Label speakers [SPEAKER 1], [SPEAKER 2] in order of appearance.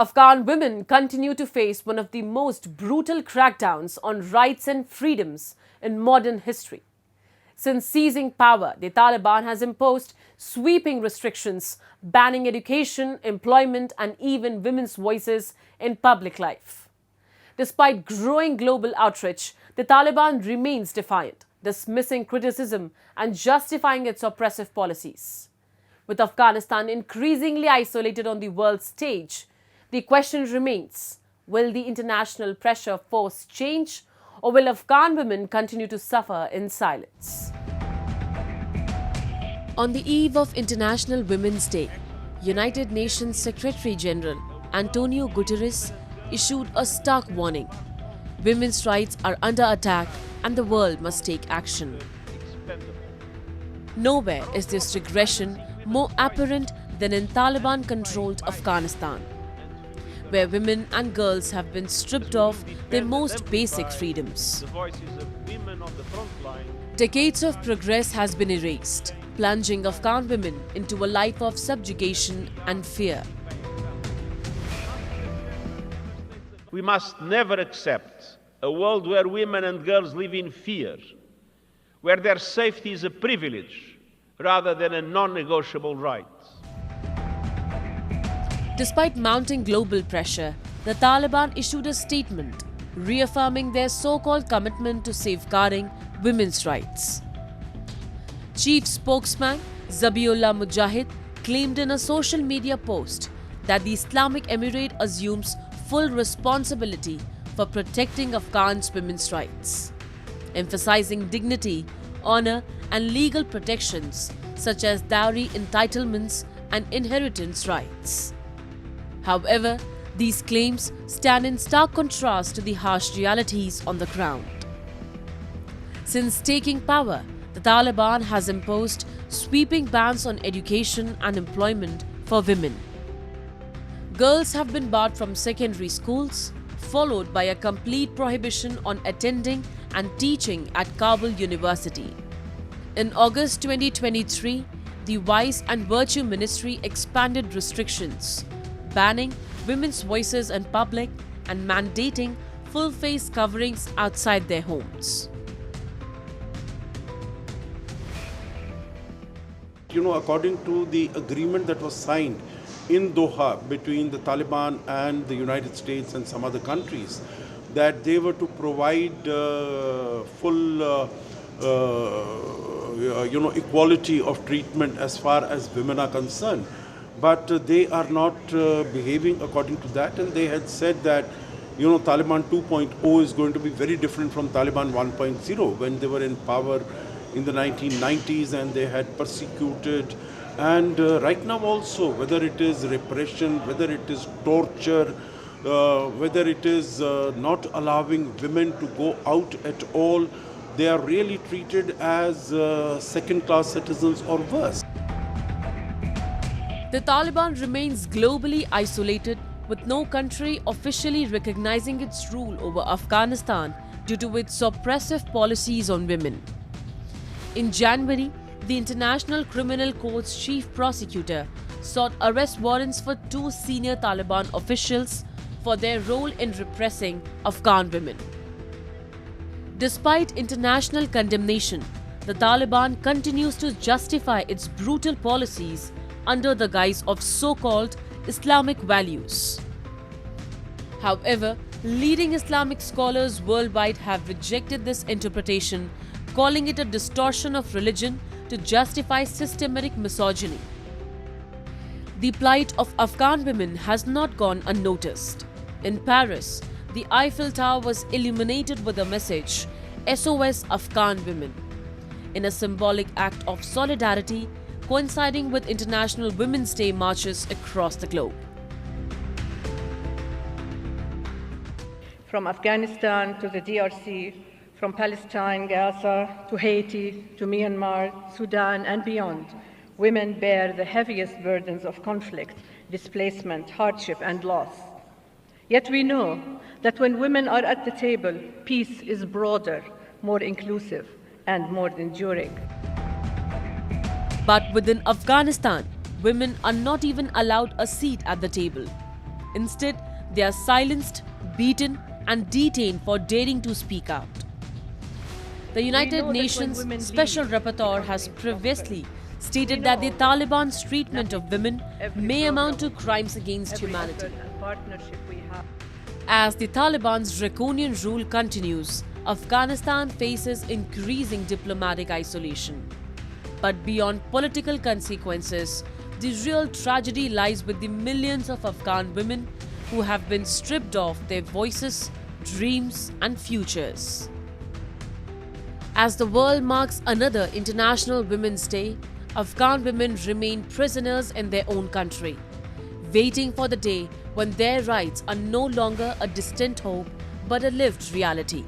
[SPEAKER 1] Afghan women continue to face one of the most brutal crackdowns on rights and freedoms in modern history. Since seizing power, the Taliban has imposed sweeping restrictions banning education, employment, and even women's voices in public life. Despite growing global outrage, the Taliban remains defiant, dismissing criticism and justifying its oppressive policies. With Afghanistan increasingly isolated on the world stage, the question remains, will the international pressure force change, or will Afghan women continue to suffer in silence? On the eve of International Women's Day, United Nations Secretary General Antonio Guterres issued a stark warning. Women's rights are under attack and the world must take action. Nowhere is this regression more apparent than in Taliban-controlled Afghanistan, where women and girls have been stripped of their most basic freedoms. Decades of progress has been erased, plunging Afghan women into a life of subjugation and fear.
[SPEAKER 2] We must never accept a world where women and girls live in fear, where their safety is a privilege rather than a non-negotiable right.
[SPEAKER 1] Despite mounting global pressure, the Taliban issued a statement reaffirming their so-called commitment to safeguarding women's rights. Chief spokesman Zabiullah Mujahid claimed in a social media post that the Islamic Emirate assumes full responsibility for protecting Afghans' women's rights, emphasizing dignity, honor, and legal protections such as dowry entitlements and inheritance rights. However, these claims stand in stark contrast to the harsh realities on the ground. Since taking power, the Taliban has imposed sweeping bans on education and employment for women. Girls have been barred from secondary schools, followed by a complete prohibition on attending and teaching at Kabul University. In August 2023, the Vice and Virtue Ministry expanded restrictions, banning women's voices in public and mandating full face coverings outside their homes.
[SPEAKER 3] According to the agreement that was signed in Doha between the Taliban and the United States and some other countries, that they were to provide full equality of treatment as far as women are concerned. But they are not behaving according to that, and they had said that Taliban 2.0 is going to be very different from Taliban 1.0 when they were in power in the 1990s and they had persecuted. And right now also, whether it is repression, whether it is torture, whether it is not allowing women to go out at all, they are really treated as second-class citizens or worse.
[SPEAKER 1] The Taliban remains globally isolated, with no country officially recognizing its rule over Afghanistan due to its oppressive policies on women. In January, the International Criminal Court's chief prosecutor sought arrest warrants for 2 senior Taliban officials for their role in repressing Afghan women. Despite international condemnation, the Taliban continues to justify its brutal policies under the guise of so-called Islamic values. However, leading Islamic scholars worldwide have rejected this interpretation, calling it a distortion of religion to justify systematic misogyny. The plight of Afghan women has not gone unnoticed. In Paris, the Eiffel Tower was illuminated with a message, SOS Afghan Women, in a symbolic act of solidarity coinciding with International Women's Day marches across the globe.
[SPEAKER 4] From Afghanistan to the DRC, from Palestine, Gaza, to Haiti, to Myanmar, Sudan, and beyond, women bear the heaviest burdens of conflict, displacement, hardship, and loss. Yet we know that when women are at the table, peace is broader, more inclusive, and more enduring.
[SPEAKER 1] But within Afghanistan, women are not even allowed a seat at the table. Instead, they are silenced, beaten, and detained for daring to speak out. The United Nations Special Rapporteur has previously stated that the Taliban's treatment of women may amount to crimes against humanity. As the Taliban's draconian rule continues, Afghanistan faces increasing diplomatic isolation. But beyond political consequences, the real tragedy lies with the millions of Afghan women who have been stripped of their voices, dreams, and futures. As the world marks another International Women's Day, Afghan women remain prisoners in their own country, waiting for the day when their rights are no longer a distant hope but a lived reality.